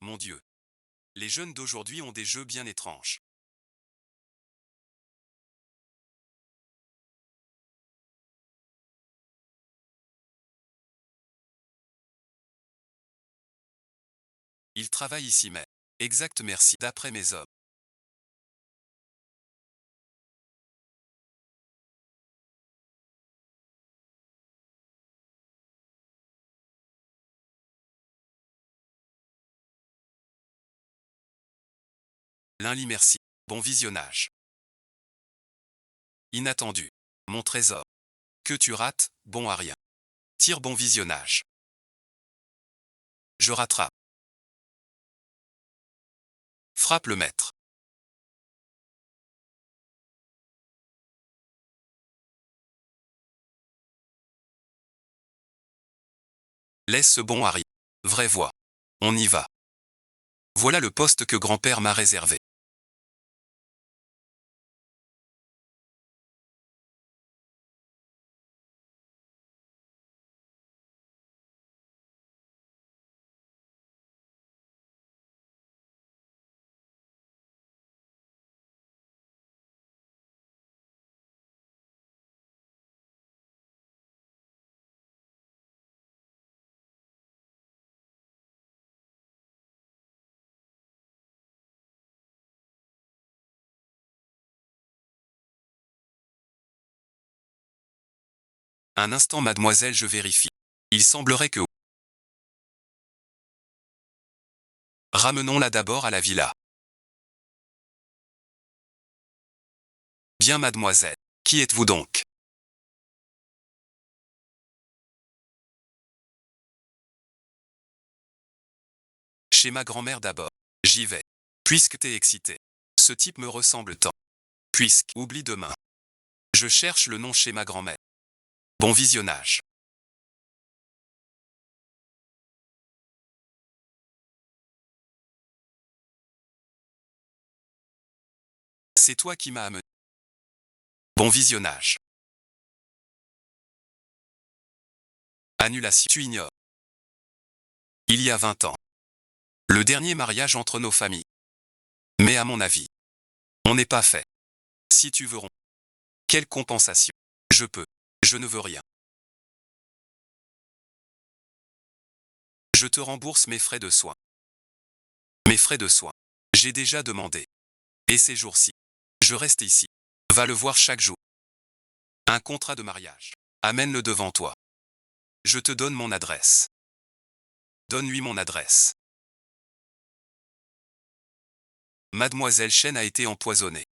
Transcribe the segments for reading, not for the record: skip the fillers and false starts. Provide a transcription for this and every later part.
Mon Dieu. Les jeunes d'aujourd'hui ont des jeux bien étranges. Ils travaillent ici mais. Exact merci. D'après mes hommes. L'un lit merci. Bon visionnage. Inattendu. Mon trésor. Que tu rates, bon à rien. Tire bon visionnage. Je rattrape. Frappe le maître. Laisse ce bon Harry. Vraie voix. On y va. Voilà le poste que grand-père m'a réservé. Un instant mademoiselle je vérifie. Il semblerait que... Ramenons-la d'abord à la villa. Bien mademoiselle. Qui êtes-vous donc? Chez ma grand-mère d'abord. J'y vais. Puisque t'es excité. Ce type me ressemble tant. Puisque, oublie demain. Je cherche le nom chez ma grand-mère. Bon visionnage. C'est toi qui m'as amené. Bon visionnage. Annulation. Tu ignores. Il y a 20 ans. Le dernier mariage entre nos familles. Mais à mon avis, on n'est pas fait. Si tu veux rompre. Quelle compensation? Je peux. Je ne veux rien. Je te rembourse mes frais de soins. Mes frais de soins. J'ai déjà demandé. Et ces jours-ci. Je reste ici. Va le voir chaque jour. Un contrat de mariage. Amène-le devant toi. Je te donne mon adresse. Donne-lui mon adresse. Mademoiselle Chen a été empoisonnée.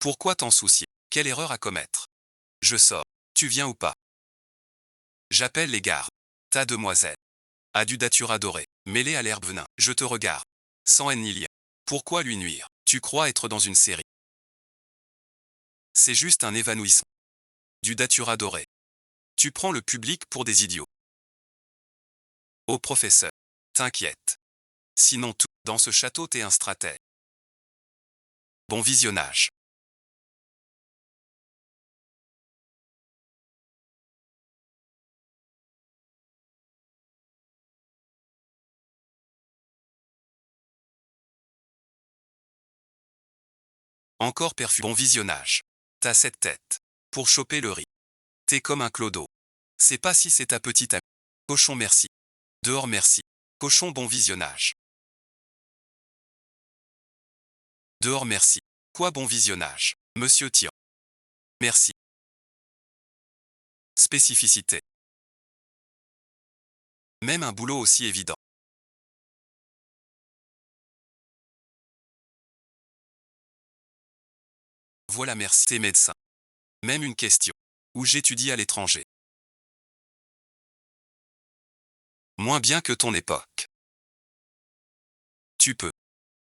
Pourquoi t'en soucier? Quelle erreur à commettre? Je sors. Tu viens ou pas? J'appelle les gardes. Ta demoiselle. A du dature adoré. Mêlée à l'herbe venin. Je te regarde. Sans haine ni lien. Pourquoi lui nuire? Tu crois être dans une série. C'est juste un évanouissement. Du dature adoré. Tu prends le public pour des idiots. Ô professeur. T'inquiète. Sinon tout, dans ce château t'es un stratège. Bon visionnage. Encore perfus. Bon visionnage. T'as cette tête. Pour choper le riz. T'es comme un clodo. C'est pas si c'est ta petite amie. Cochon merci. Dehors merci. Cochon bon visionnage. Dehors merci. Quoi bon visionnage? Monsieur Tyran. Merci. Spécificité. Même un boulot aussi évident. Voilà merci. T'es médecin. Même une question. Où j'étudie à l'étranger. Moins bien que ton époque. Tu peux.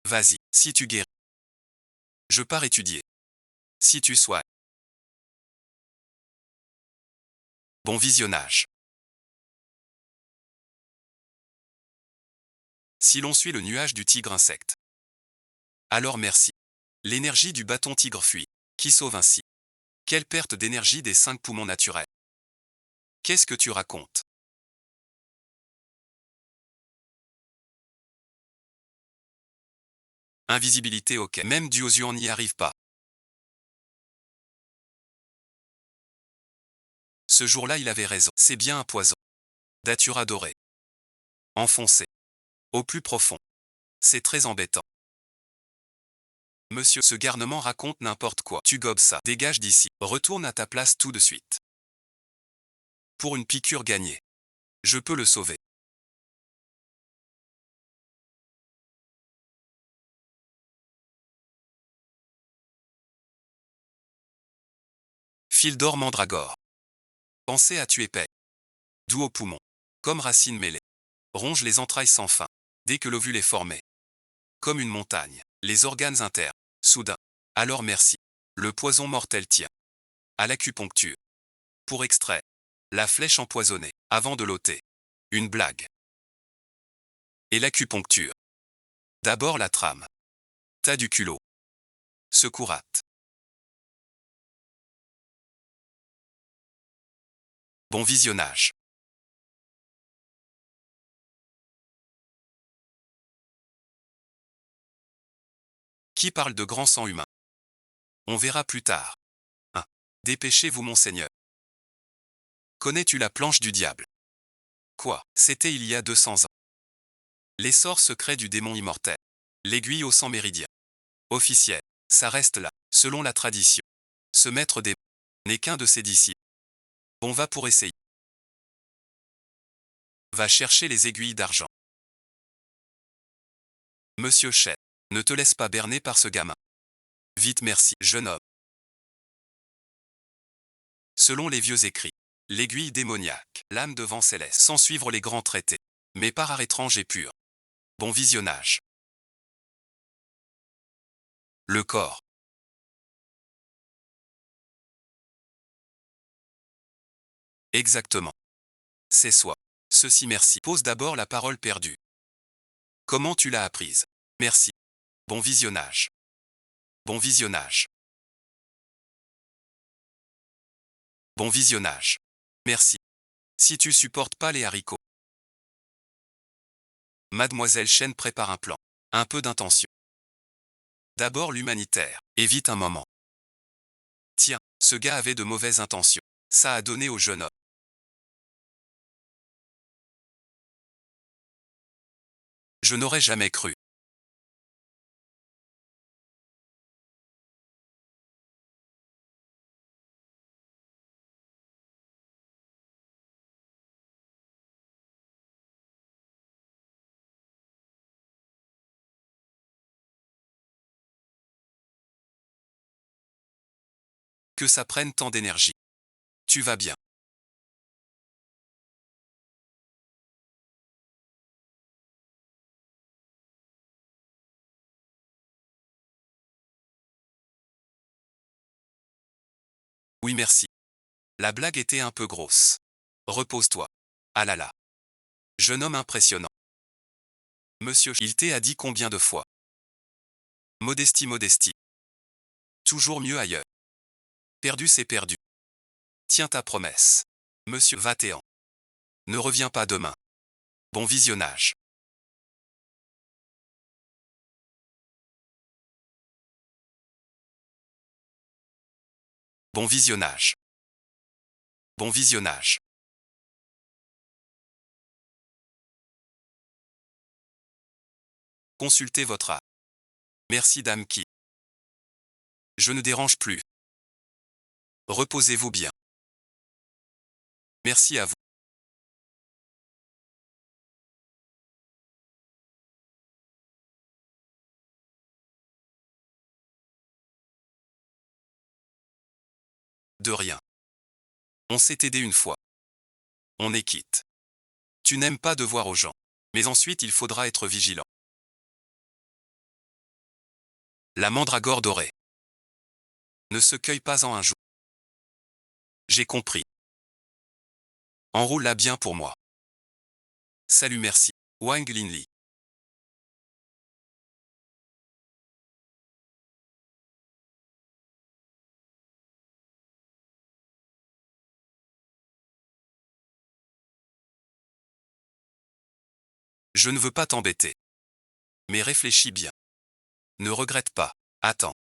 Vas-y, si tu guéris. Je pars étudier. Si tu sois. Bon visionnage. Si l'on suit le nuage du tigre insecte. Alors merci. L'énergie du bâton tigre fuit. Qui sauve ainsi? Quelle perte d'énergie des 5 poumons naturels? Qu'est-ce que tu racontes? Invisibilité ok. Même Duozuan n'y arrive pas. Ce jour-là il avait raison. C'est bien un poison. Datura doré. Enfoncé. Au plus profond. C'est très embêtant. Monsieur, ce garnement raconte n'importe quoi. Tu gobes ça. Dégage d'ici. Retourne à ta place tout de suite. Pour une piqûre gagnée. Je peux le sauver. Fil d'or mandragore. Pensez à tuer paix. Doux au poumon. Comme racine mêlée. Ronge les entrailles sans fin. Dès que l'ovule est formé. Comme une montagne. Les organes internes. Soudain. Alors merci. Le poison mortel tient. À l'acupuncture. Pour extrait. La flèche empoisonnée. Avant de l'ôter. Une blague. Et l'acupuncture. D'abord la trame. Tas du culot. Secourate. Bon visionnage. Qui parle de grand sang humain? On verra plus tard. 1. Dépêchez-vous monseigneur. Connais-tu la planche du diable? Quoi? C'était il y a 200 ans. L'essor secret du démon immortel. L'aiguille au sang méridien. Officiel. Ça reste là, selon la tradition. Ce maître des n'est qu'un de ses disciples. On va pour essayer. Va chercher les aiguilles d'argent. Monsieur Chet, ne te laisse pas berner par ce gamin. Vite merci, jeune homme. Selon les vieux écrits, l'aiguille démoniaque, l'âme de vent céleste, sans suivre les grands traités. Mais par art étrange et pur. Bon visionnage. Le corps. Exactement. C'est soi. Ceci merci. Pose d'abord la parole perdue. Comment tu l'as apprise? Merci. Bon visionnage. Bon visionnage. Bon visionnage. Merci. Si tu supportes pas les haricots. Mademoiselle Chen prépare un plan. Un peu d'intention. D'abord l'humanitaire. Évite un moment. Tiens, ce gars avait de mauvaises intentions. Ça a donné au jeune homme. Je n'aurais jamais cru. Que ça prenne tant d'énergie. Tu vas bien. Oui merci. La blague était un peu grosse. Repose-toi. Ah là là. Jeune homme impressionnant. Monsieur, il t'a dit combien de fois? Modestie, modestie. Toujours mieux ailleurs. Perdu, c'est perdu. Tiens ta promesse. Monsieur, va-t'en. Ne reviens pas demain. Bon visionnage. Bon visionnage. Bon visionnage. Consultez votre âme. Merci dame qui. Je ne dérange plus. Reposez-vous bien. Merci à vous. De rien. On s'est aidé une fois. On est quitte. Tu n'aimes pas devoir aux gens. Mais ensuite il faudra être vigilant. La mandragore dorée. Ne se cueille pas en un jour. J'ai compris. Enroule-la bien pour moi. Salut merci. Wang Linli. Je ne veux pas t'embêter. Mais réfléchis bien. Ne regrette pas. Attends.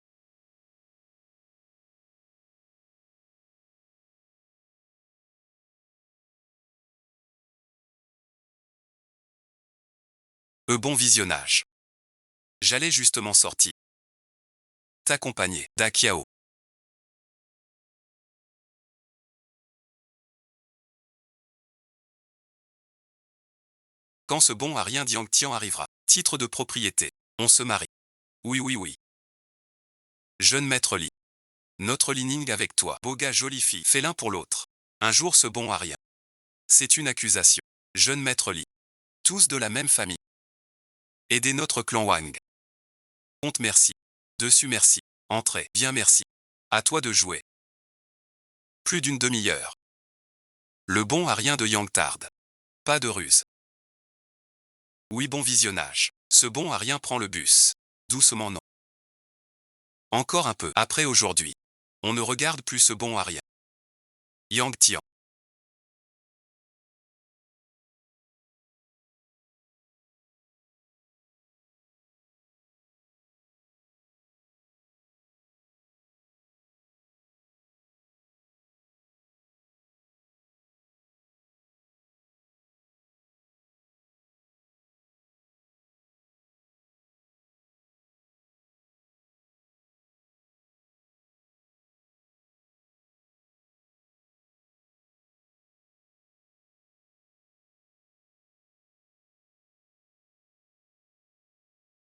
Bon visionnage. J'allais justement sortir. T'accompagner. Dakiao. Quand ce bon à rien Diangtian arrivera. Titre de propriété. On se marie. Oui, oui, oui. Jeune maître Li. Notre Lining avec toi. Beau gars, jolie fille. Fait l'un pour l'autre. Un jour ce bon à rien. C'est une accusation. Jeune maître Li. Tous de la même famille. Aidez notre clan Wang. Compte merci. Dessus merci. Entrée. Bien merci. À toi de jouer. Plus d'une demi-heure. Le bon à rien de Yang tarde. Pas de ruse. Oui, bon visionnage. Ce bon à rien prend le bus. Doucement non. Encore un peu. Après aujourd'hui. On ne regarde plus ce bon à rien. Yang Tian.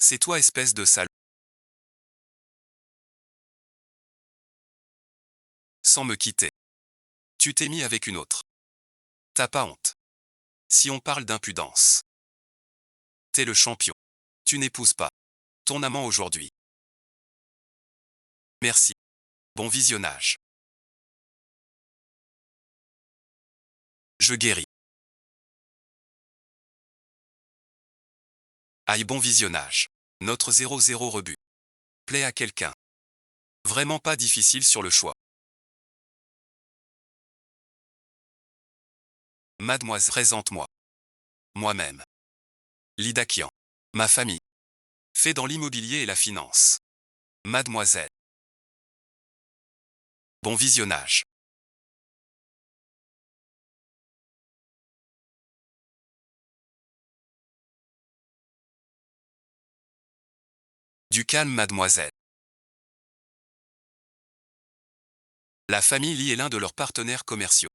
C'est toi espèce de sale. Sans me quitter. Tu t'es mis avec une autre. T'as pas honte. Si on parle d'impudence. T'es le champion. Tu n'épouses pas ton amant aujourd'hui. Merci. Bon visionnage. Je guéris. Aïe, bon visionnage. Notre 0-0 rebut. Plaît à quelqu'un. Vraiment pas difficile sur le choix. Mademoiselle, présente-moi. Moi-même. Lidakian. Ma famille. Fait dans l'immobilier et la finance. Mademoiselle. Bon visionnage. Du calme, mademoiselle. La famille Li est l'un de leurs partenaires commerciaux.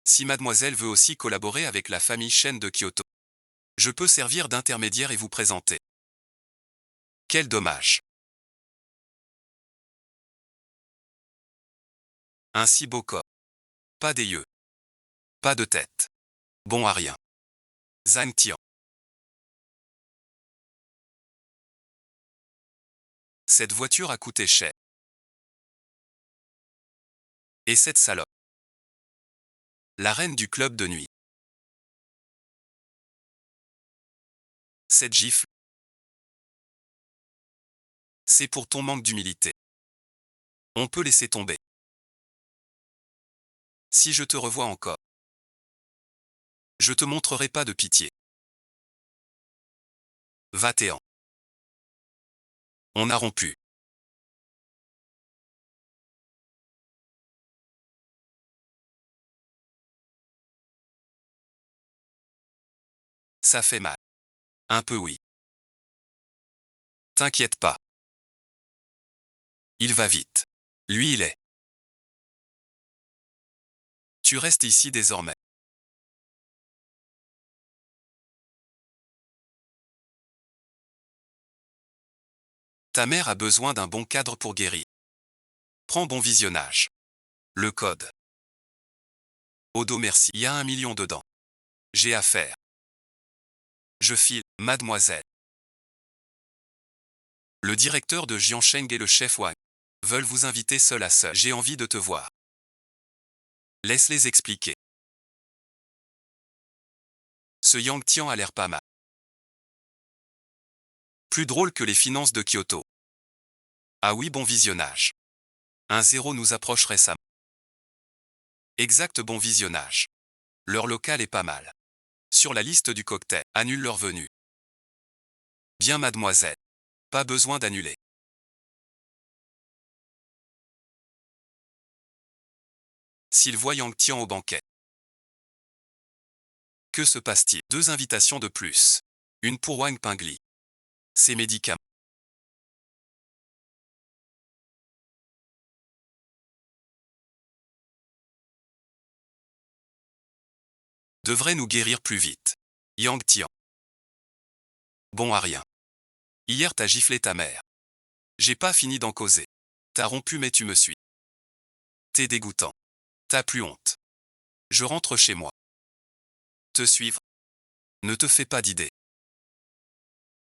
Si mademoiselle veut aussi collaborer avec la famille Shen de Kyoto, je peux servir d'intermédiaire et vous présenter. Quel dommage. Un si beau corps. Pas des yeux. Pas de tête. Bon à rien. Zhang Tian. Cette voiture a coûté cher. Et cette salope. La reine du club de nuit. Cette gifle. C'est pour ton manque d'humilité. On peut laisser tomber. Si je te revois encore, je te montrerai pas de pitié. Va-t'en. On a rompu. Ça fait mal. Un peu oui. T'inquiète pas. Il va vite. Lui il est. Tu restes ici désormais. Ta mère a besoin d'un bon cadre pour guérir. Prends bon visionnage. Le code. Odo merci. Il y a 1 million dedans. J'ai affaire. Je file, mademoiselle. Le directeur de Jiansheng et le chef Wang veulent vous inviter seul à seul. J'ai envie de te voir. Laisse-les expliquer. Ce Yang Tian a l'air pas mal. Plus drôle que les finances de Kyoto. Ah oui, bon visionnage. Un zéro nous approche récemment. Exact, bon visionnage. Leur local est pas mal. Sur la liste du cocktail, annule leur venue. Bien mademoiselle. Pas besoin d'annuler. S'il voit Yang Tian au banquet. Que se passe-t-il? 2 invitations de plus. Une pour Wang Pingli. Ses médicaments. Devrait nous guérir plus vite. Yang Tian. Bon à rien. Hier t'as giflé ta mère. J'ai pas fini d'en causer. T'as rompu mais tu me suis. T'es dégoûtant. T'as plus honte. Je rentre chez moi. Te suivre. Ne te fais pas d'idée.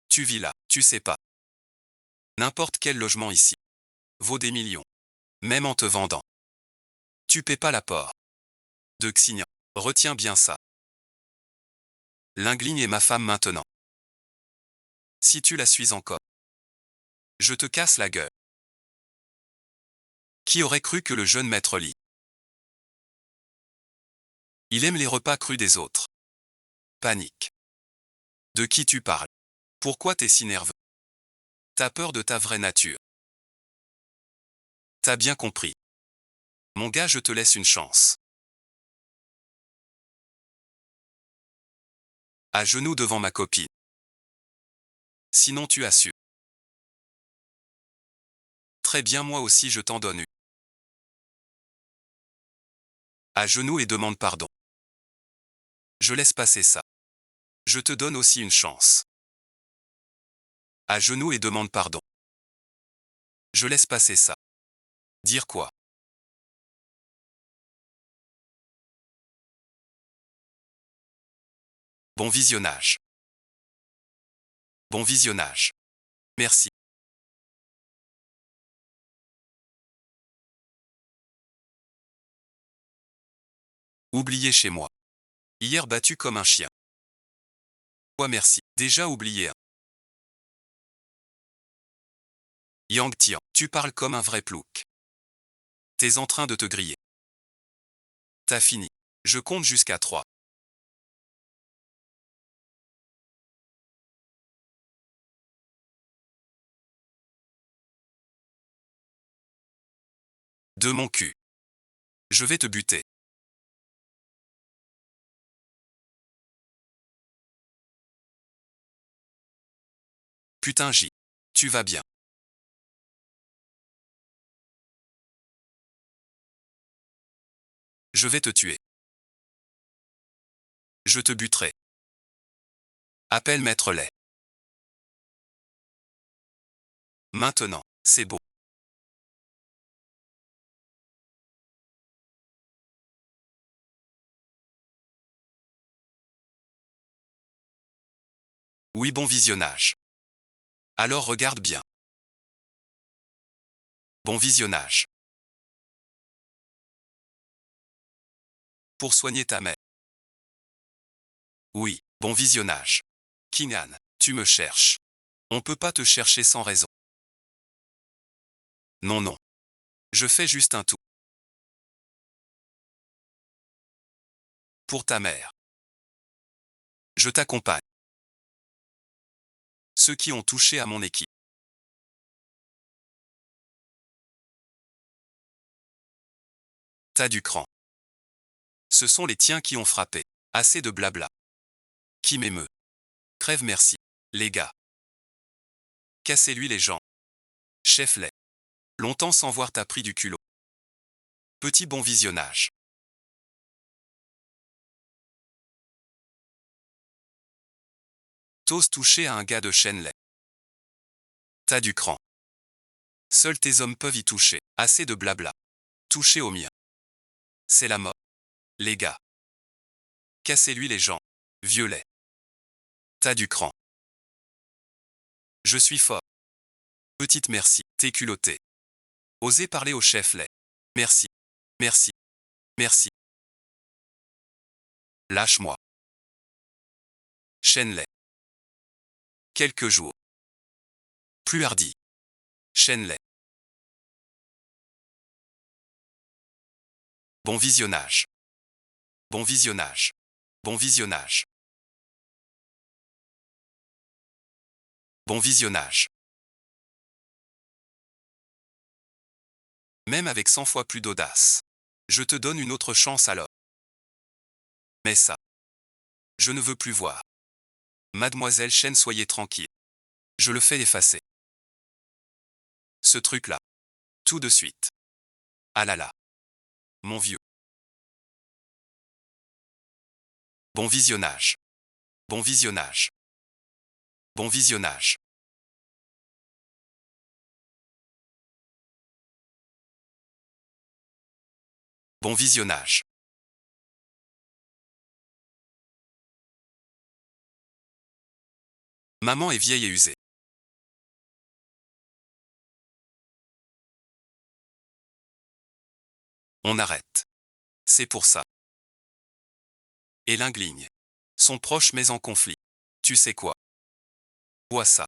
Tu vis là, tu sais pas. N'importe quel logement ici vaut des millions. Même en te vendant. Tu paies pas l'apport. De Xignan. Retiens bien ça. Lingligne est ma femme maintenant. Si tu la suis encore, je te casse la gueule. Qui aurait cru que le jeune maître Li? Il aime les repas crus des autres. Panique. De qui tu parles? Pourquoi t'es si nerveux? T'as peur de ta vraie nature. T'as bien compris. Mon gars, je te laisse une chance. À genoux devant ma copine. Sinon tu as su. Très bien, moi aussi je t'en donne une. À genoux et demande pardon. Je laisse passer ça. Je te donne aussi une chance. À genoux et demande pardon. Je laisse passer ça. Dire quoi? Bon visionnage. Bon visionnage. Merci. Oublié chez moi. Hier battu comme un chien. Ouais merci. Déjà oublié un. Yang Tian, tu parles comme un vrai plouc. T'es en train de te griller. T'as fini. Je compte jusqu'à 3. De mon cul. Je vais te buter. Putain J. Tu vas bien. Je vais te tuer. Je te buterai. Appelle Maître Lay. Maintenant, c'est beau. Oui, bon visionnage. Alors regarde bien. Bon visionnage. Pour soigner ta mère. Oui, bon visionnage. Kingan, tu me cherches. On peut pas te chercher sans raison. Non, non. Je fais juste un tout. Pour ta mère. Je t'accompagne. Ceux qui ont touché à mon équipe. T'as du cran. Ce sont les tiens qui ont frappé. Assez de blabla. Qui m'émeut. Crève merci. Les gars. Cassez-lui les jambes. Chef Lay. Longtemps sans voir t'as pris du culot. Petit bon visionnage. T'oses toucher à un gars de Shenley. T'as du cran. Seuls tes hommes peuvent y toucher. Assez de blabla. Toucher au mien. C'est la mort. Les gars. Cassez-lui les jambes. Violet. T'as du cran. Je suis fort. Petite merci. T'es culotté. Osez parler au chef Lay. Merci. Merci. Merci. Lâche-moi. Shenley. Quelques jours. Plus hardi. Shenley. Bon visionnage. Bon visionnage. Bon visionnage. Bon visionnage. Même avec 100 fois plus d'audace. Je te donne une autre chance alors. Mais ça, je ne veux plus voir. Mademoiselle Chen, soyez tranquille. Je le fais effacer. Ce truc-là. Tout de suite. Ah là là. Mon vieux. Bon visionnage. Bon visionnage. Bon visionnage. Bon visionnage. Maman est vieille et usée. On arrête. C'est pour ça. Et Lingligne. Sont proches mais en conflit. Tu sais quoi? Vois ça.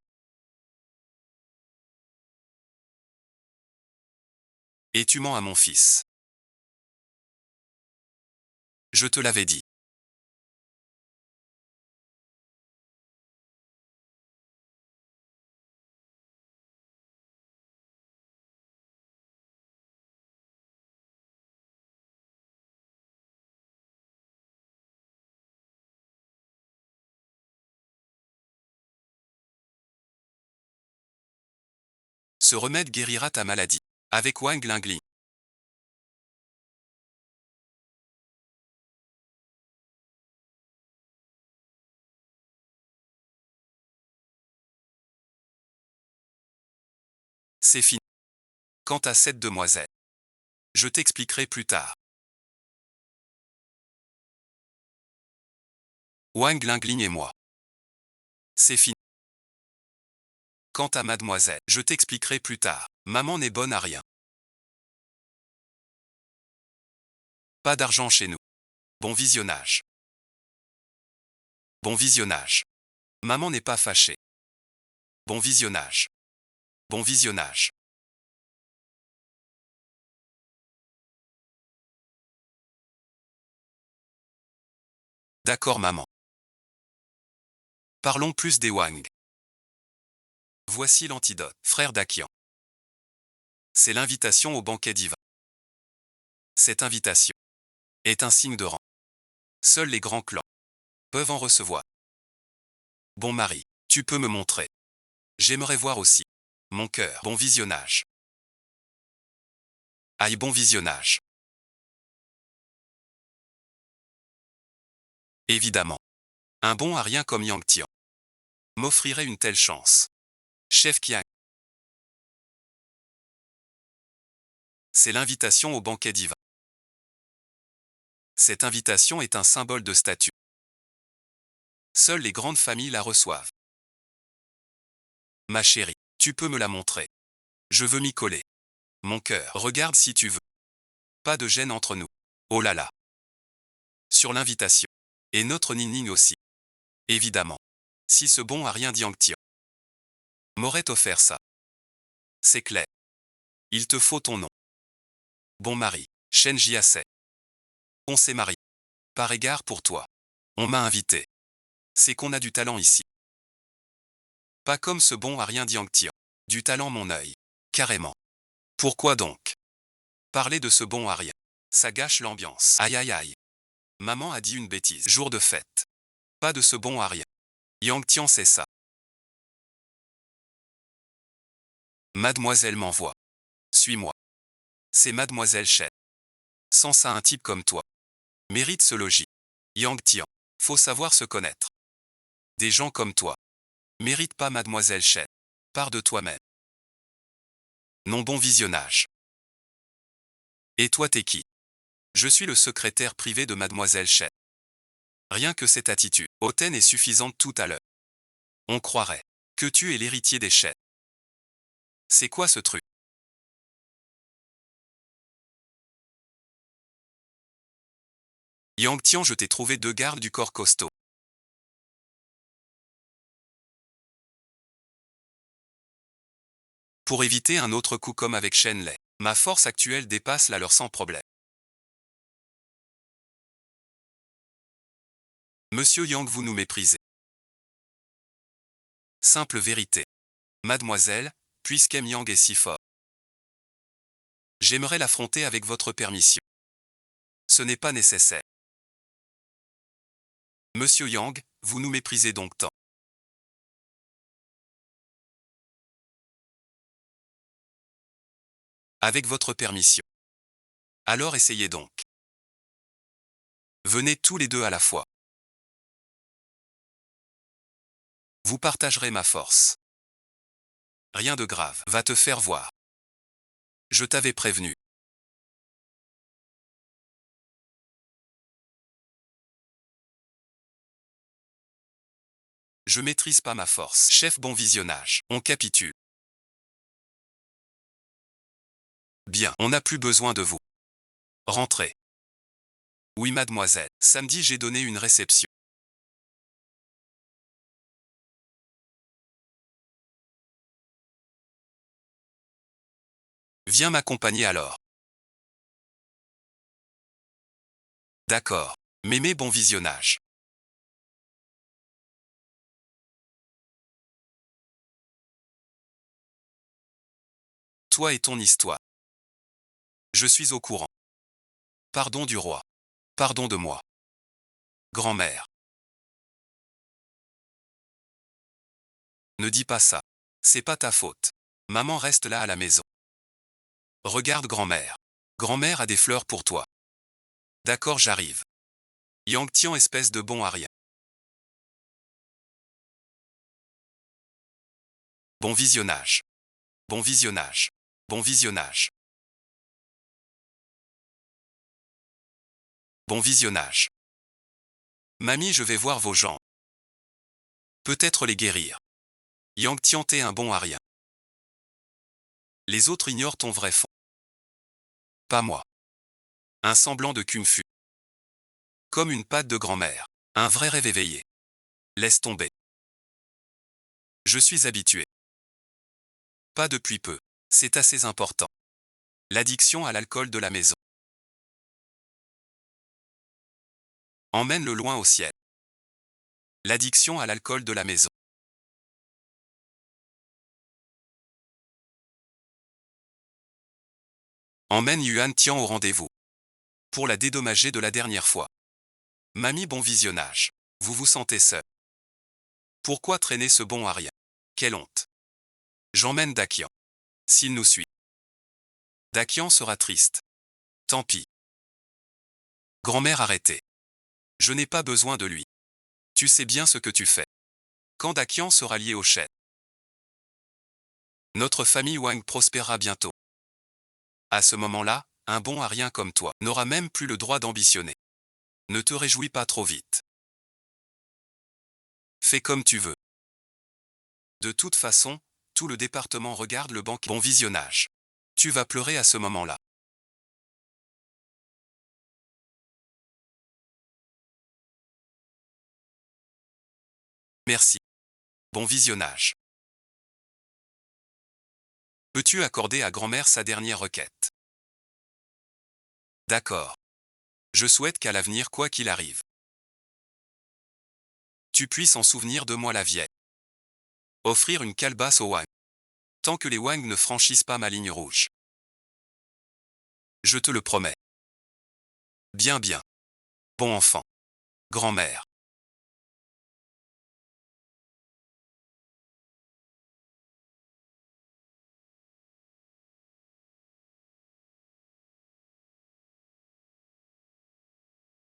Et tu mens à mon fils. Je te l'avais dit. Ce remède guérira ta maladie. Avec Wang Lingling. C'est fini. Quant à cette demoiselle, je t'expliquerai plus tard. Wang Lingling et moi. C'est fini. Quant à mademoiselle, je t'expliquerai plus tard. Maman n'est bonne à rien. Pas d'argent chez nous. Bon visionnage. Bon visionnage. Maman n'est pas fâchée. Bon visionnage. Bon visionnage. D'accord maman. Parlons plus des Wang. Voici l'antidote, frère d'Akian. C'est l'invitation au banquet divin. Cette invitation est un signe de rang. Seuls les grands clans peuvent en recevoir. Bon mari, tu peux me montrer. J'aimerais voir aussi. Mon cœur, bon visionnage. Aïe, bon visionnage. Évidemment. Un bon à rien comme Yang Tian m'offrirait une telle chance. Chef Kiang. C'est l'invitation au banquet divin. Cette invitation est un symbole de statut. Seules les grandes familles la reçoivent. Ma chérie, tu peux me la montrer. Je veux m'y coller. Mon cœur, regarde si tu veux. Pas de gêne entre nous. Oh là là. Sur l'invitation. Et notre Ning aussi. Évidemment. Si ce bon à rien Yang Tian m'aurait offert ça. C'est clair. Il te faut ton nom. Bon mari, Shen Jiase. On s'est marié. Par égard pour toi. On m'a invité. C'est qu'on a du talent ici. Pas comme ce bon à rien Yang Tian. Du talent mon œil. Carrément. Pourquoi donc parler de ce bon à rien? Ça gâche l'ambiance. Aïe aïe aïe. Maman a dit une bêtise. Jour de fête. Pas de ce bon à rien. Yang Tian c'est ça. Mademoiselle m'envoie. Suis-moi. C'est Mademoiselle Chen. Sans ça un type comme toi mérite ce logis. Yang Tian. Faut savoir se connaître. Des gens comme toi méritent pas Mademoiselle Chen. Pars de toi-même. Non bon visionnage. Et toi t'es qui? Je suis le secrétaire privé de Mademoiselle Chen. Rien que cette attitude hautaine est suffisante tout à l'heure. On croirait que tu es l'héritier des Chen. C'est quoi ce truc? Yang Tian, je t'ai trouvé 2 gardes du corps costaud. Pour éviter un autre coup comme avec Shen Lei. Ma force actuelle dépasse la leur sans problème. Monsieur Yang, vous nous méprisez. Simple vérité. Mademoiselle, puisqu'M Yang est si fort, j'aimerais l'affronter avec votre permission. Ce n'est pas nécessaire. Monsieur Yang, vous nous méprisez donc tant. Avec votre permission. Alors essayez donc. Venez tous les deux à la fois. Vous partagerez ma force. Rien de grave, va te faire voir. Je t'avais prévenu. Je maîtrise pas ma force. Chef, bon visionnage. On capitule. Bien, on n'a plus besoin de vous. Rentrez. Oui, mademoiselle. Samedi, j'ai donné une réception. Viens m'accompagner alors. D'accord. Mémé, bon visionnage. Toi et ton histoire. Je suis au courant. Pardon du roi. Pardon de moi. Grand-mère. Ne dis pas ça. C'est pas ta faute. Maman reste là à la maison. Regarde grand-mère. Grand-mère a des fleurs pour toi. D'accord, j'arrive. Yang Tian, espèce de bon à rien. Bon visionnage. Bon visionnage. Bon visionnage. Bon visionnage. Mamie, je vais voir vos gens. Peut-être les guérir. Yang Tian, t'es un bon à rien. Les autres ignorent ton vrai fond. Pas moi. Un semblant de kung fu. Comme une patte de grand-mère. Un vrai rêve éveillé. Laisse tomber. Je suis habitué. Pas depuis peu. C'est assez important. L'addiction à l'alcool de la maison. Emmène-le loin au ciel. L'addiction à l'alcool de la maison. Emmène Yuan Tian au rendez-vous. Pour la dédommager de la dernière fois. Mamie, bon visionnage. Vous vous sentez seul. Pourquoi traîner ce bon à rien? Quelle honte. J'emmène Dakian. S'il nous suit. Dakian sera triste. Tant pis. Grand-mère, arrêtez. Je n'ai pas besoin de lui. Tu sais bien ce que tu fais. Quand Dakian sera lié au chêne. Notre famille Wang prospérera bientôt. À ce moment-là, un bon à rien comme toi n'aura même plus le droit d'ambitionner. Ne te réjouis pas trop vite. Fais comme tu veux. De toute façon, tout le département regarde le banquier. Bon visionnage. Tu vas pleurer à ce moment-là. Merci. Bon visionnage. Peux-tu accorder à grand-mère sa dernière requête? D'accord. Je souhaite qu'à l'avenir, quoi qu'il arrive, tu puisses en souvenir de moi la vieille. Offrir une calebasse aux Wang. Tant que les Wang ne franchissent pas ma ligne rouge. Je te le promets. Bien bien. Bon enfant. Grand-mère.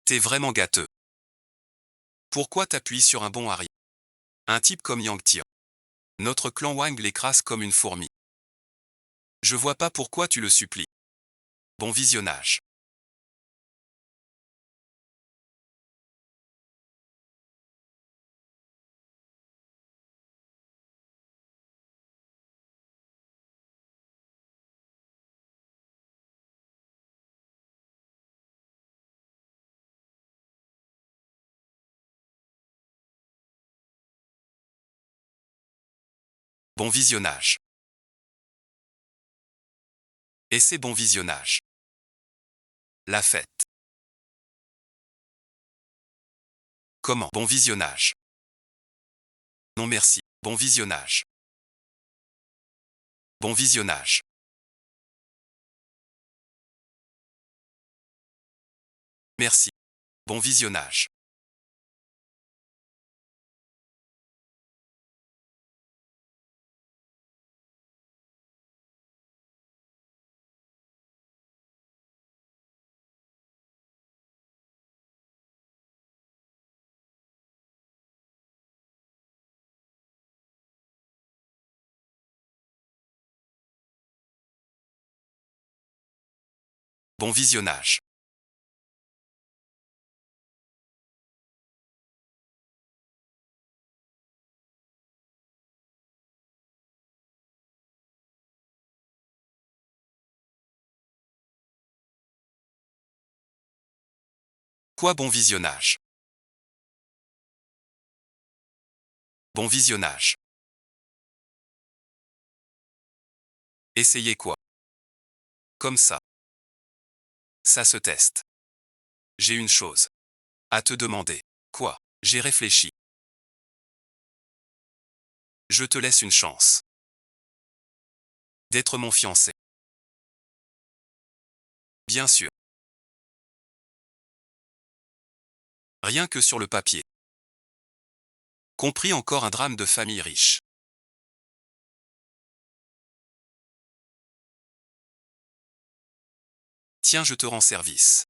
T'es vraiment gâteux. Pourquoi t'appuies sur un bon à rien? Un type comme Yang Tian. Notre clan Wang l'écrase comme une fourmi. Je vois pas pourquoi tu le supplies. Bon visionnage. Bon visionnage. Et c'est bon visionnage. La fête. Comment? Bon visionnage. Non merci. Bon visionnage. Bon visionnage. Merci. Bon visionnage. Bon visionnage. Quoi bon visionnage? Bon visionnage. Essayez quoi? Comme ça. Ça se teste. J'ai une chose à te demander. Quoi? J'ai réfléchi. Je te laisse une chance. D'être mon fiancé. Bien sûr. Rien que sur le papier. Compris encore un drame de famille riche. Tiens, je te rends service.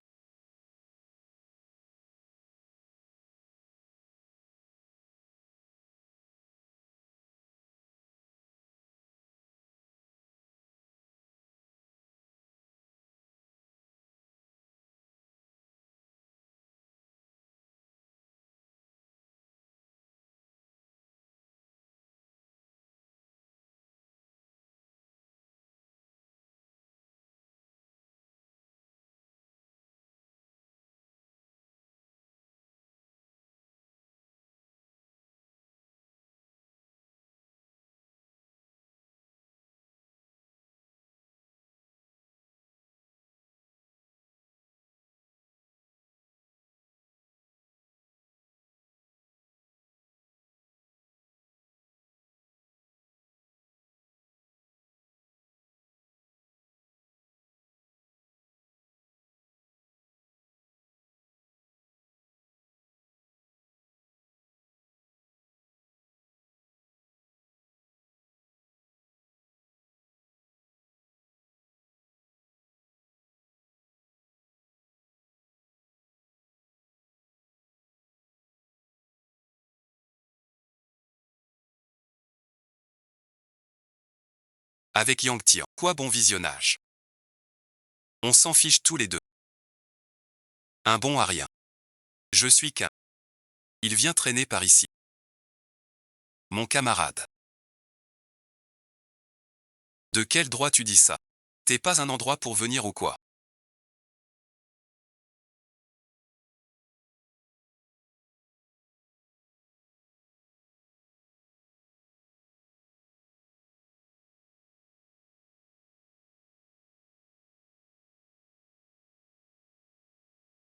Avec Yang Tian. Quoi bon visionnage? On s'en fiche tous les deux. Un bon à rien. Je suis qu'un. Il vient traîner par ici. Mon camarade. De quel droit tu dis ça? T'es pas un endroit pour venir ou quoi?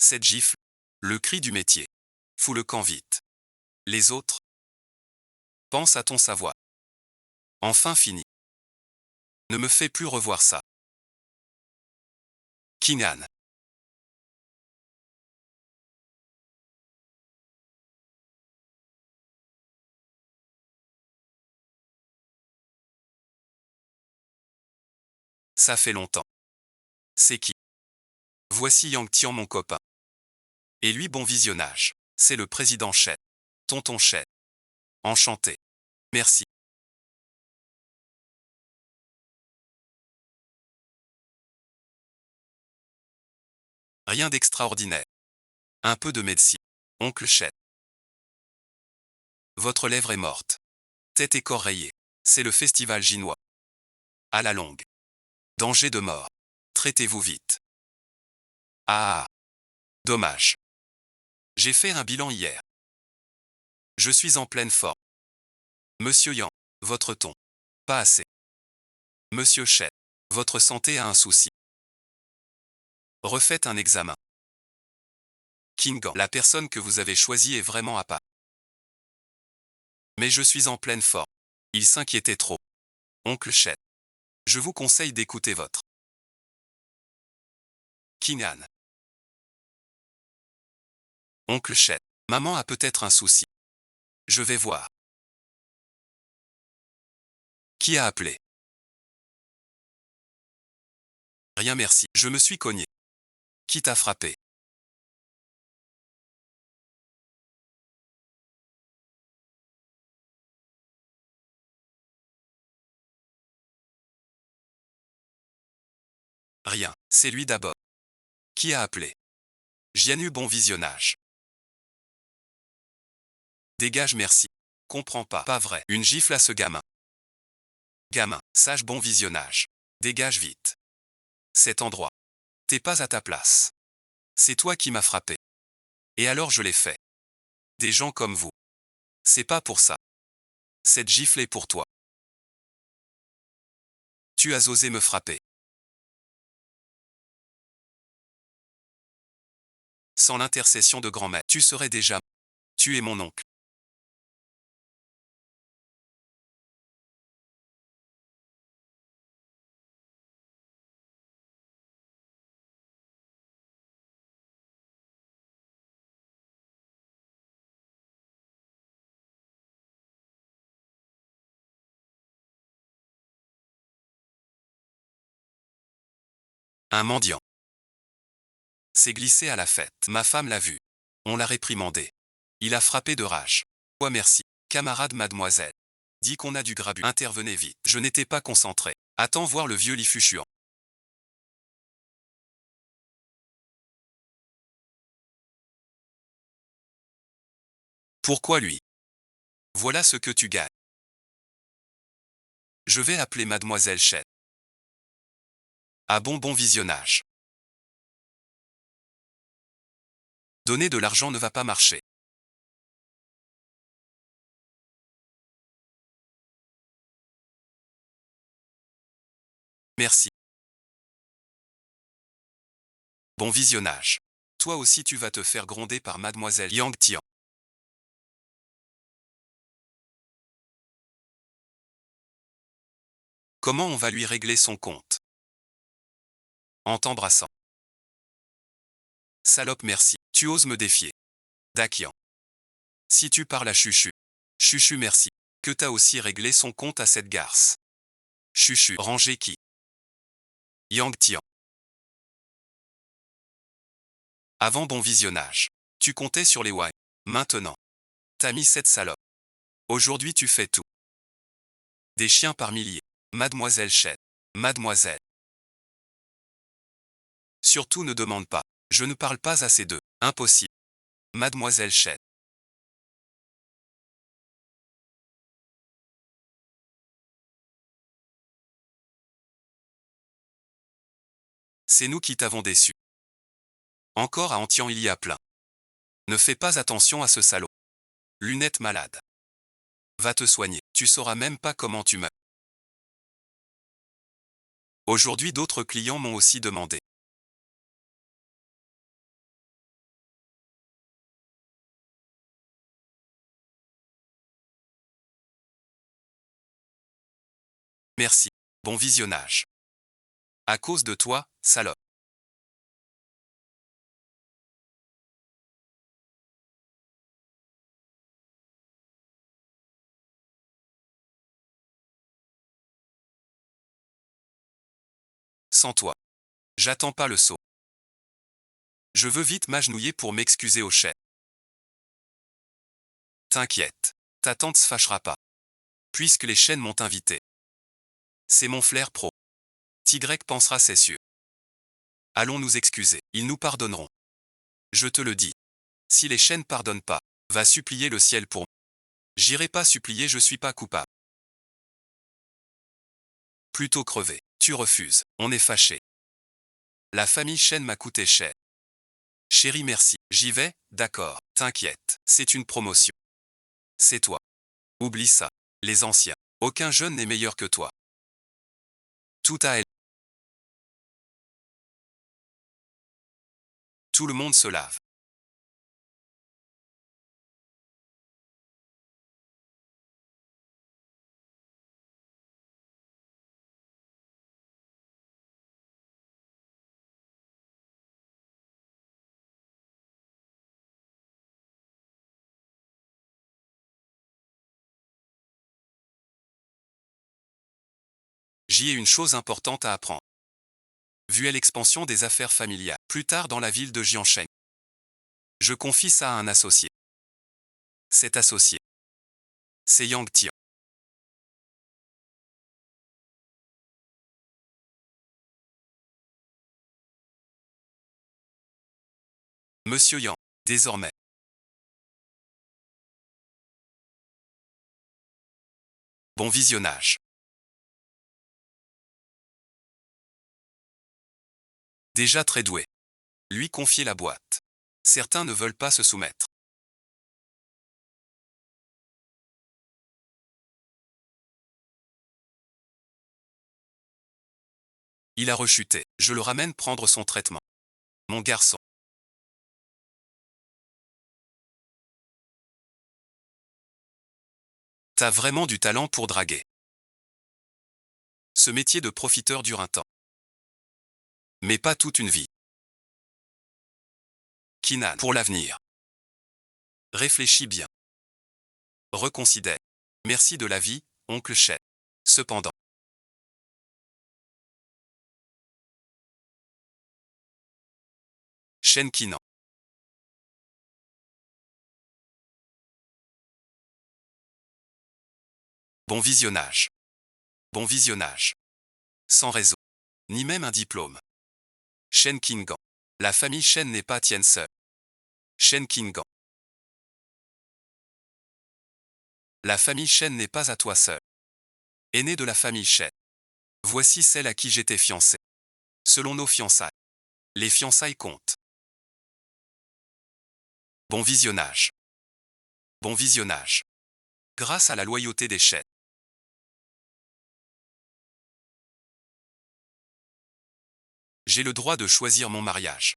Cette gifle. Le cri du métier. Fous le camp vite. Les autres. Pense à ton savoir. Enfin fini. Ne me fais plus revoir ça. Kingan. Ça fait longtemps. C'est qui? Voici Yang Tian mon copain. Et lui bon visionnage. C'est le président Shen. Tonton Shen. Enchanté. Merci. Rien d'extraordinaire. Un peu de médecine. Oncle Shen. Votre lèvre est morte. Tête et corps rayés. C'est le festival chinois. À la longue. Danger de mort. Traitez-vous vite. Ah. Dommage. J'ai fait un bilan hier. Je suis en pleine forme. Monsieur Yang. Votre ton. Pas assez. Monsieur Shen. Votre santé a un souci. Refaites un examen. Kingan. La personne que vous avez choisie est vraiment à part. Mais je suis en pleine forme. Il s'inquiétait trop. Oncle Chet. Je vous conseille d'écouter votre Keenan. Oncle Chet. Maman a peut-être un souci. Je vais voir. Qui a appelé? Rien merci. Je me suis cogné. Qui t'a frappé? Rien. C'est lui d'abord. Qui a appelé? J'ai eu bon visionnage. Dégage merci. Comprends pas. Pas vrai. Une gifle à ce gamin. Gamin. Sage bon visionnage. Dégage vite. Cet endroit. T'es pas à ta place. C'est toi qui m'as frappé. Et alors je l'ai fait. Des gens comme vous. C'est pas pour ça. Cette gifle est pour toi. Tu as osé me frapper. Sans l'intercession de grand-mère, tu serais déjà... Tu es mon oncle. Un mendiant. S'est glissé à la fête. Ma femme l'a vu. On l'a réprimandé. Il a frappé de rage. Ouais merci. Camarade mademoiselle. Dit qu'on a du grabu. Intervenez vite. Je n'étais pas concentré. Attends voir le vieux lifuchuant. Pourquoi lui? Voilà ce que tu gagnes. Je vais appeler mademoiselle Chet. Ah bon visionnage. Donner de l'argent ne va pas marcher. Merci. Bon visionnage. Toi aussi tu vas te faire gronder par mademoiselle Yang Tian. Comment on va lui régler son compte? En t'embrassant. Salope merci. Tu oses me défier. Dakian. Si tu parles à Chuchu. Chuchu merci. Que t'as aussi réglé son compte à cette garce. Chuchu. Ranger qui? Yang Tian. Avant bon visionnage. Tu comptais sur les why. Maintenant. T'as mis cette salope. Aujourd'hui tu fais tout. Des chiens par milliers. Mademoiselle Chet. Mademoiselle. Surtout ne demande pas. Je ne parle pas assez d'eux. Impossible. Mademoiselle Chet. C'est nous qui t'avons déçu. Encore à Antian il y a plein. Ne fais pas attention à ce salaud. Lunettes malade. Va te soigner. Tu sauras même pas comment tu meurs. Aujourd'hui d'autres clients m'ont aussi demandé. Merci. Bon visionnage. À cause de toi, salope. Sans toi. J'attends pas le saut. Je veux vite m'agenouiller pour m'excuser au chef. T'inquiète. Ta tante se fâchera pas. Puisque les chaînes m'ont invité. C'est mon flair pro. Tigrec pensera c'est sûr. Allons nous excuser. Ils nous pardonneront. Je te le dis. Si les chaînes pardonnent pas, va supplier le ciel pour moi. J'irai pas supplier, je suis pas coupable. Plutôt crever. Tu refuses. On est fâché. La famille Chen m'a coûté cher. Chérie merci. J'y vais, d'accord. T'inquiète. C'est une promotion. C'est toi. Oublie ça. Les anciens. Aucun jeune n'est meilleur que toi. Tout à elle. Tout le monde se lave. J'y ai une chose importante à apprendre. Vu à l'expansion des affaires familiales, plus tard dans la ville de Jianshen. Je confie ça à un associé. Cet associé, c'est Yang Tian. Monsieur Yang, désormais. Bon visionnage. Déjà très doué. Lui confier la boîte. Certains ne veulent pas se soumettre. Il a rechuté. Je le ramène prendre son traitement. Mon garçon. T'as vraiment du talent pour draguer. Ce métier de profiteur dure un temps. Mais pas toute une vie. Kinan, pour l'avenir. Réfléchis bien. Reconsidère. Merci de la vie, oncle Shen. Cependant. Shen Kinan. Bon visionnage. Bon visionnage. Sans réseau. Ni même un diplôme. Shen Kingan. La famille Shen n'est pas tienne seule. Shen Kingan. La famille Shen n'est pas à toi seul. Aîné de la famille Shen. Voici celle à qui j'étais fiancé. Selon nos fiançailles. Les fiançailles comptent. Bon visionnage. Bon visionnage. Grâce à la loyauté des Shen. J'ai le droit de choisir mon mariage.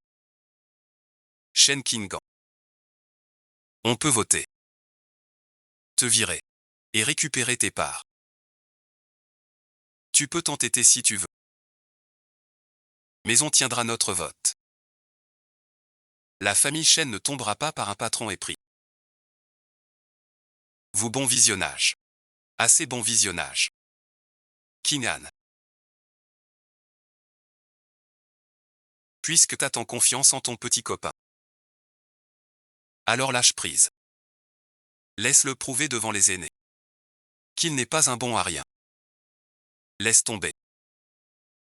Shen Kingan. On peut voter. Te virer. Et récupérer tes parts. Tu peux t'entêter si tu veux. Mais on tiendra notre vote. La famille Shen ne tombera pas par un patron épris. Vous bon visionnage. Assez bon visionnage. Kinan. Puisque t'as tant confiance en ton petit copain. Alors lâche prise. Laisse-le prouver devant les aînés. Qu'il n'est pas un bon à rien. Laisse tomber.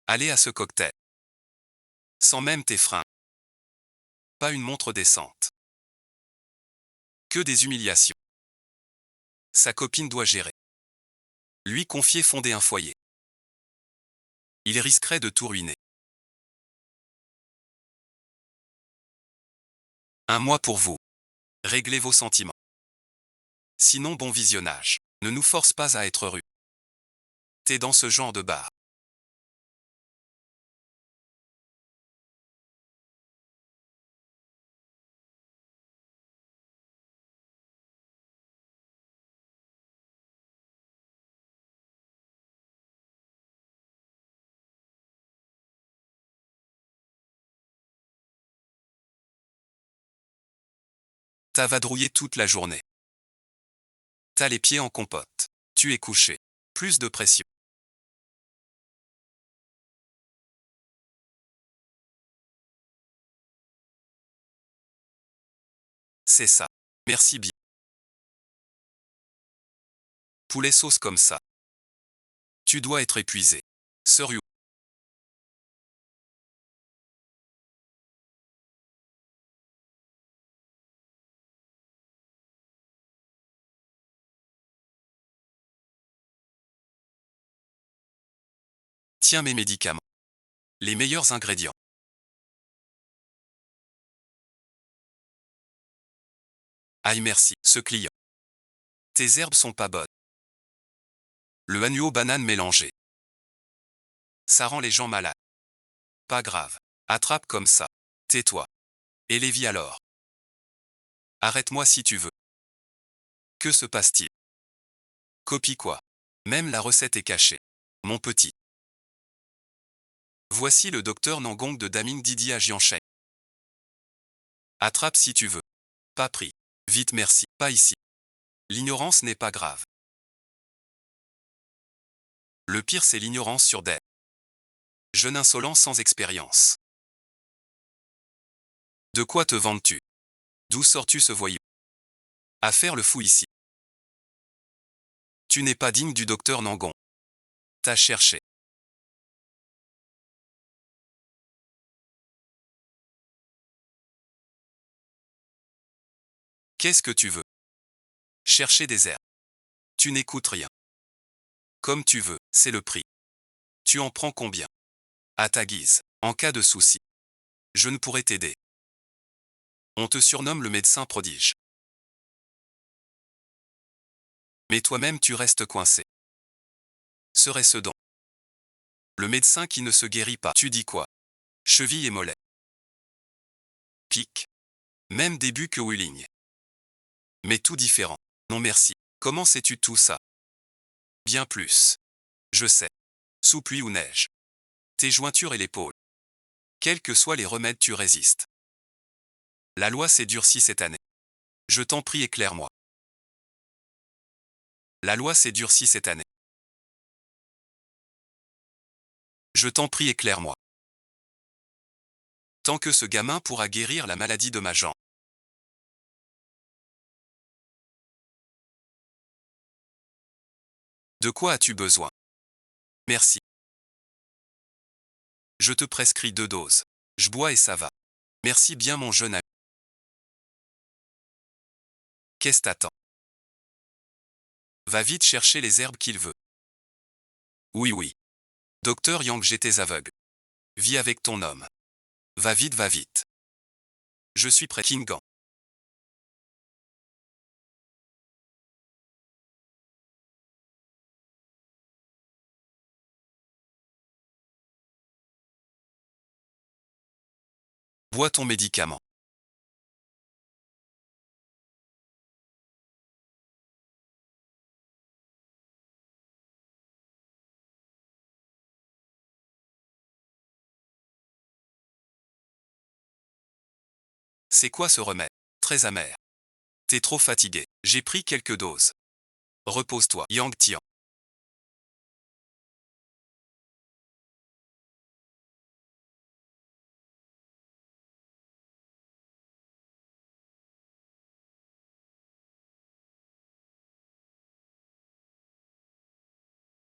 Allez à ce cocktail. Sans même tes freins. Pas une montre décente. Que des humiliations. Sa copine doit gérer. Lui confier fonder un foyer. Il risquerait de tout ruiner. Un mois pour vous. Réglez vos sentiments. Sinon bon visionnage. Ne nous force pas à être heureux. T'es dans ce genre de bar. T'as vadrouillé toute la journée. T'as les pieds en compote. Tu es couché. Plus de pression. C'est ça. Merci bien. Poulet sauce comme ça. Tu dois être épuisé. Sérieux. Tiens mes médicaments. Les meilleurs ingrédients. Aïe merci, ce client. Tes herbes sont pas bonnes. Le agneau banane mélangé. Ça rend les gens malades. Pas grave. Attrape comme ça. Tais-toi. Et Lévi alors. Arrête-moi si tu veux. Que se passe-t-il? Copie quoi? Même la recette est cachée. Mon petit. Voici le docteur Nangong de Daming Didi à Jianshen. Attrape si tu veux. Pas pris. Vite merci. Pas ici. L'ignorance n'est pas grave. Le pire c'est l'ignorance sur des jeunes insolents sans expérience. De quoi te vantes-tu? D'où sors-tu ce voyou? À faire le fou ici. Tu n'es pas digne du docteur Nangon. T'as cherché. Qu'est-ce que tu veux? Chercher des airs. Tu n'écoutes rien. Comme tu veux, c'est le prix. Tu en prends combien? À ta guise, en cas de souci. Je ne pourrais t'aider. On te surnomme le médecin prodige. Mais toi-même tu restes coincé. Serait-ce donc le médecin qui ne se guérit pas? Tu dis quoi? Cheville et mollet. Pique. Même début que Wheeling. Mais tout différent. Non merci. Comment sais-tu tout ça? Bien plus. Je sais. Sous pluie ou neige. Tes jointures et l'épaule. Quels que soient les remèdes tu résistes. La loi s'est durcie cette année. Je t'en prie éclaire-moi. La loi s'est durcie cette année. Je t'en prie éclaire-moi. Tant que ce gamin pourra guérir la maladie de ma jambe. De quoi as-tu besoin? Merci. Je te prescris 2 doses. Je bois et ça va. Merci bien mon jeune ami. Qu'est-ce t'attends? Va vite chercher les herbes qu'il veut. Oui oui. Docteur Yang j'étais aveugle. Vis avec ton homme. Va vite va vite. Je suis prêt Kingan. Bois ton médicament. C'est quoi ce remède? Très amer. T'es trop fatigué. J'ai pris quelques doses. Repose-toi. Yang Tian.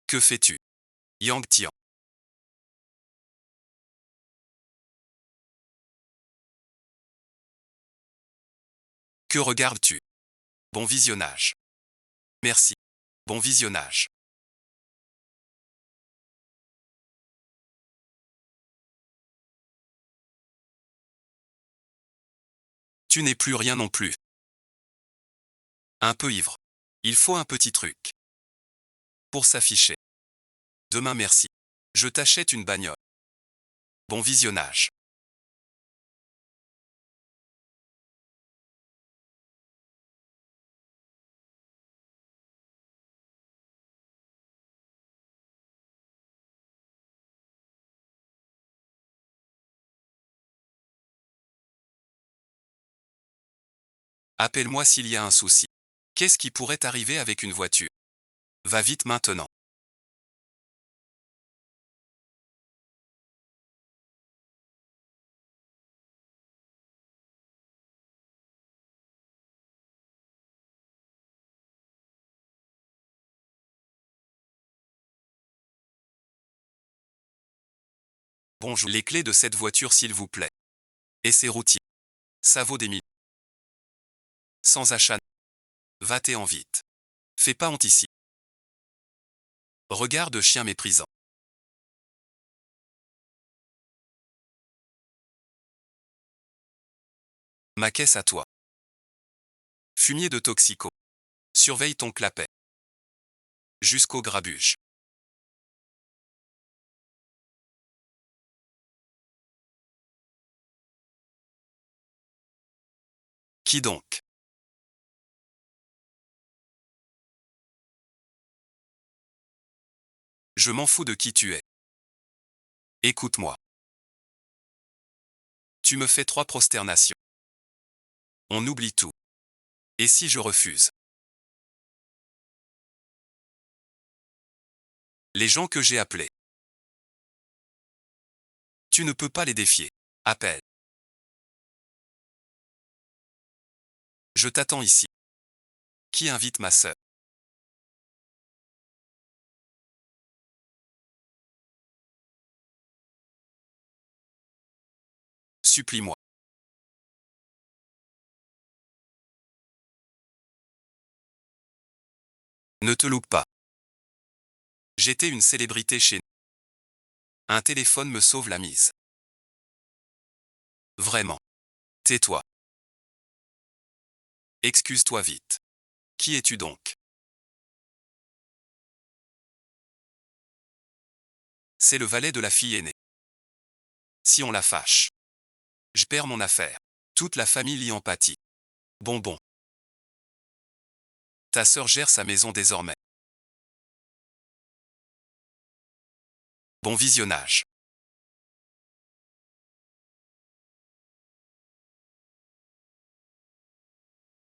Que fais-tu? Yang Tian. Que regardes-tu? Bon visionnage. Merci. Bon visionnage. Tu n'es plus rien non plus. Un peu ivre. Il faut un petit truc. Pour s'afficher. Demain merci. Je t'achète une bagnole. Bon visionnage. Appelle-moi s'il y a un souci. Qu'est-ce qui pourrait arriver avec une voiture? Va vite maintenant. Bonjour. Les clés de cette voiture s'il vous plaît. Et c'est routier. Ça vaut des milliers. Sans achat. Va-t'en vite. Fais pas honte ici. Regarde chien méprisant. Ma caisse à toi. Fumier de toxico. Surveille ton clapet. Jusqu'au grabuge. Qui donc? Je m'en fous de qui tu es. Écoute-moi. Tu me fais 3 prosternations. On oublie tout. Et si je refuse? Les gens que j'ai appelés. Tu ne peux pas les défier. Appelle. Je t'attends ici. Qui invite ma sœur? Supplie-moi. Ne te loupe pas. J'étais une célébrité chez nous. Un téléphone me sauve la mise. Vraiment. Tais-toi. Excuse-toi vite. Qui es-tu donc? C'est le valet de la fille aînée. Si on la fâche, je perds mon affaire. Toute la famille y empathie. Bonbon. Ta sœur gère sa maison désormais. Bon visionnage.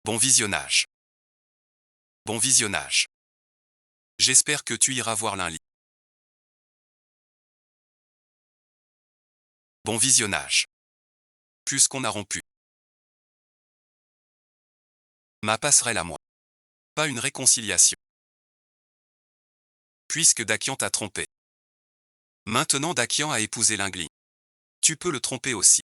Bon visionnage. Bon visionnage. J'espère que tu iras voir l'un lit. Bon visionnage. Puisqu'on a rompu. Ma passerelle à moi. Pas une réconciliation. Puisque Dakian t'a trompé. Maintenant Dakian a épousé Lingling. Tu peux le tromper aussi.